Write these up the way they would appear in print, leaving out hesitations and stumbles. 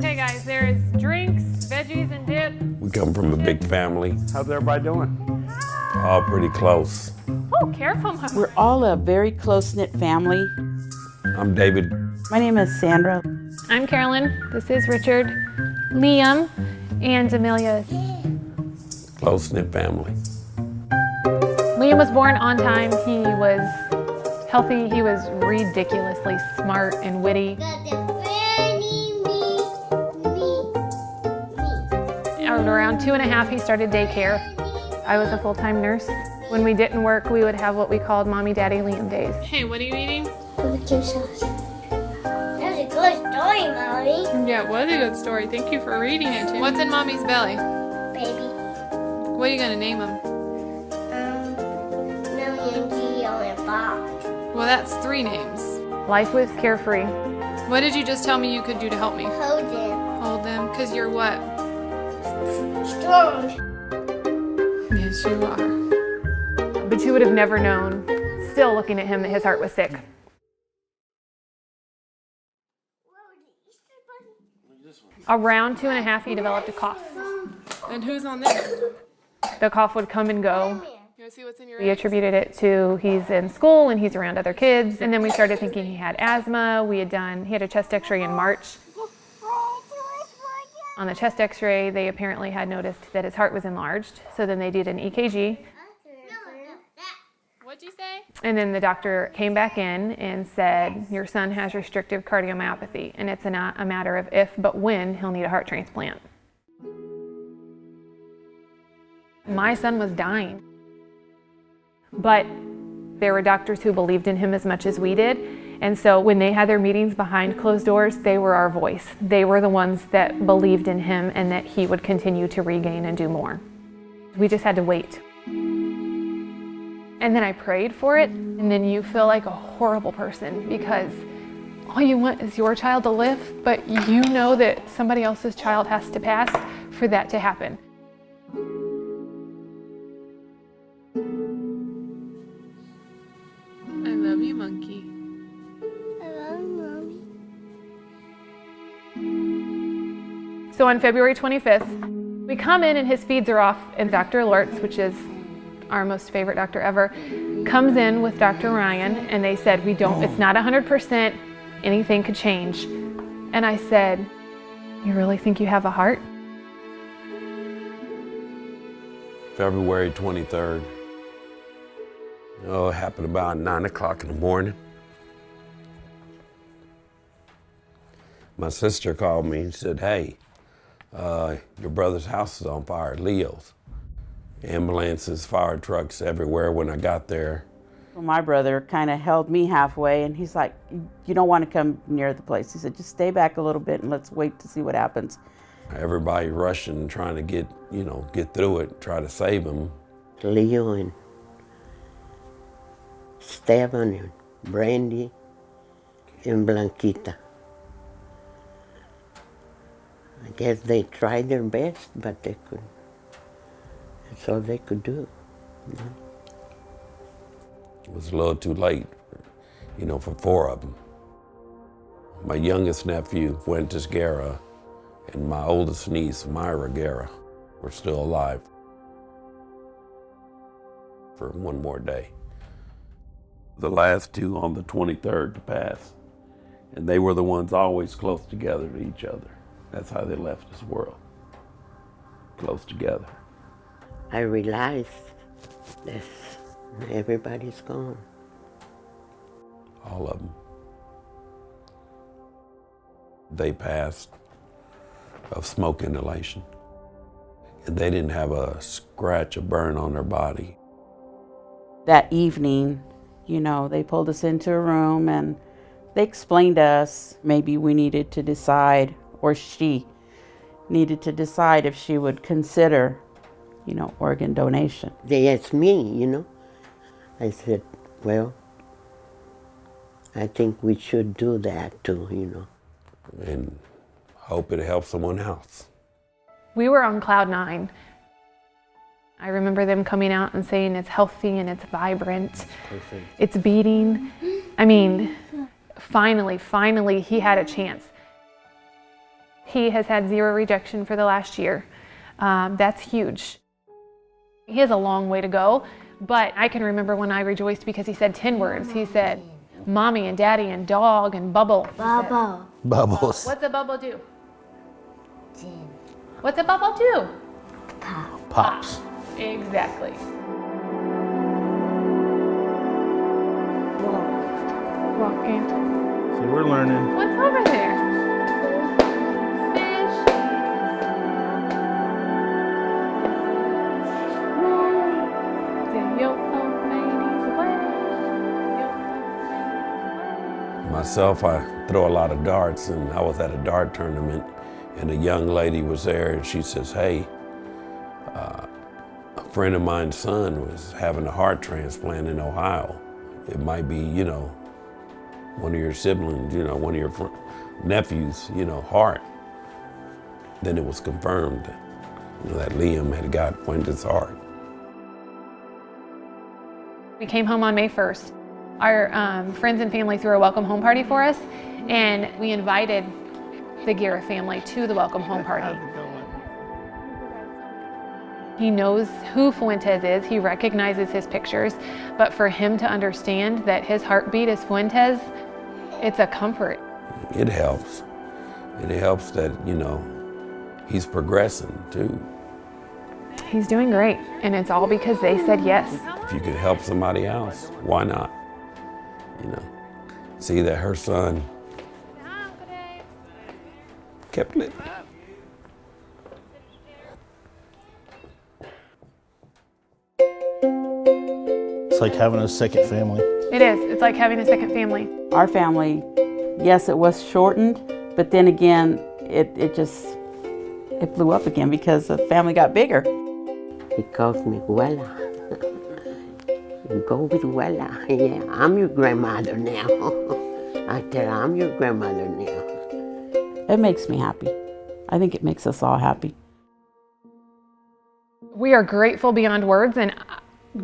Okay guys, there's drinks, veggies, and dip. We come from a big family. How's everybody doing? All pretty close. Oh, careful, Mom. We're all a very close-knit family. I'm David. My name is Sandra. I'm Carolyn. This is Richard, Liam, and Amelia. Close-knit family. Liam was born on time. He was healthy. He was ridiculously smart and witty. Around 2.5, he started daycare. I was a full-time nurse. When we didn't work, we would have what we called Mommy, Daddy, Liam days. Hey, what are you eating? Barbecue sauce. That was a good story, Mommy. Yeah, it was a good story. Thank you for reading it to me. What's in Mommy's belly? Baby. What are you gonna name him? Millie and Geo and Bob. Well, that's 3 names. Life was carefree. What did you just tell me you could do to help me? Hold him. Hold them, because you're what? Strong. Yes, you are. But you would have never known, still looking at him, that his heart was sick. Around 2.5, he developed a cough. And who's on this? The cough would come and go. You see what's in your We attributed it to he's in school and he's around other kids. And then we started thinking he had asthma. He had a chest x-ray in March. On the chest x-ray, they apparently had noticed that his heart was enlarged. So then they did an EKG. What'd you say? And then the doctor came back in and said, your son has restrictive cardiomyopathy, and it's not a matter of if, but when he'll need a heart transplant. My son was dying. But there were doctors who believed in him as much as we did. And so when they had their meetings behind closed doors, they were our voice. They were the ones that believed in him and that he would continue to regain and do more. We just had to wait. And then I prayed for it, and then you feel like a horrible person because all you want is your child to live, but you know that somebody else's child has to pass for that to happen. I love you, monkey. So on February 25th, we come in and his feeds are off, and Dr. Lortz, which is our most favorite doctor ever, comes in with Dr. Ryan, and they said, it's not 100%, anything could change. And I said, you really think you have a heart? February 23rd. It happened about 9 o'clock in the morning. My sister called me and said, hey, your brother's house is on fire, Leo's. Ambulances, fire trucks everywhere when I got there. Well, my brother kind of held me halfway, and he's like, you don't want to come near the place. He said, just stay back a little bit and let's wait to see what happens. Everybody rushing, trying to get through it, try to save him. Leo and Esteban and Brandy and Blanquita. I guess they tried their best, but they couldn't. That's all they could do. It was a little too late, for 4 of them. My youngest nephew, Fuentes Guerra, and my oldest niece, Myra Guerra, were still alive for one more day. The last 2 on the 23rd to pass, and they were the ones always close together to each other. That's how they left this world, close together. I realized that everybody's gone. All of them. They passed of smoke inhalation, and they didn't have a scratch, a burn on their body. That evening, they pulled us into a room and they explained to us maybe we needed to decide, or she needed to decide if she would consider organ donation. They asked me, I said, well, I think we should do that too, And hope it helps someone else. We were on cloud 9. I remember them coming out and saying it's healthy and it's vibrant. It's beating. I mean, finally, he had a chance. He has had 0 rejection for the last year. That's huge. He has a long way to go, but I can remember when I rejoiced because he said 10 words. He said, mommy and daddy and dog and bubble. Bubble. Bubbles. What's a bubble do? Gin. What's a bubble do? Pop. Pops. Exactly. Walk. Walking. So we're learning. What's over there? Fish. Do your old ladies away. Myself, I throw a lot of darts, and I was at a dart tournament, and a young lady was there, and she says, hey, a friend of mine's son was having a heart transplant in Ohio. It might be, you know, one of your siblings, you know, one of your nephews, you know, heart. Then it was confirmed that, you know, that Liam had got Fuentes' heart. We came home on May 1st. Our friends and family threw a welcome home party for us, and we invited the Guerra family to the welcome home party. He knows who Fuentes is, he recognizes his pictures, but for him to understand that his heartbeat is Fuentes, it's a comfort. It helps. And it helps that, you know, he's progressing too. He's doing great, and it's all because they said yes. If you could help somebody else, why not? You know, see that her son kept living. It's like having a second family. It is. It's like having a second family. Our family, yes, it was shortened, but then again, it blew up again because the family got bigger. He calls me Guerra. You go with Guerra. Yeah, I'm your grandmother now. I tell her, I'm your grandmother now. It makes me happy. I think it makes us all happy. We are grateful beyond words, and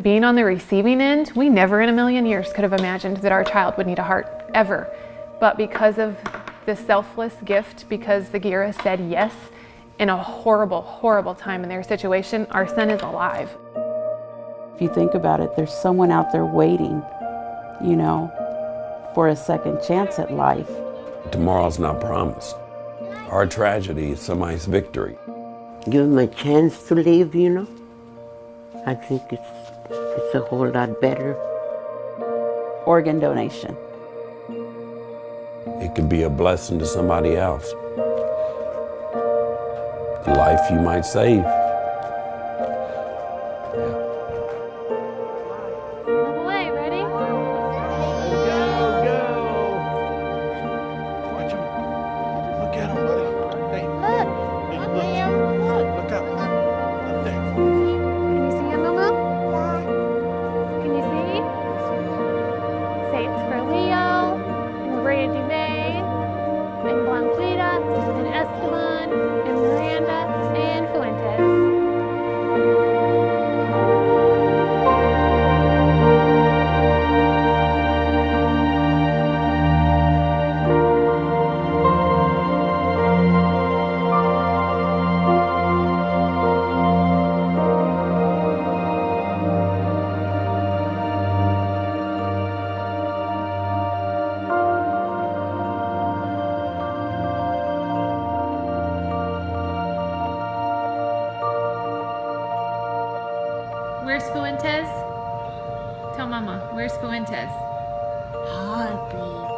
being on the receiving end, we never in a million years could have imagined that our child would need a heart, ever. But because of the selfless gift, because the Guerra said yes in a horrible, horrible time in their situation, our son is alive. If you think about it, there's someone out there waiting, you know, for a second chance at life. Tomorrow's not promised. Our tragedy is somebody's victory. Give him a chance to live, you know. I think it's a whole lot better. Organ donation. It could be a blessing to somebody else. A life you might save. Move away, ready? Watch him. Look at him, buddy. Hey, look up. Up there. Can you see him, Moo? Can you see? Say it's for Leo, and Maria Duvet, and Blanquita, and Esteban, and Miranda, and Fuentes. Where's Fuentes? Tell Mama, where's Fuentes? Heartbeat.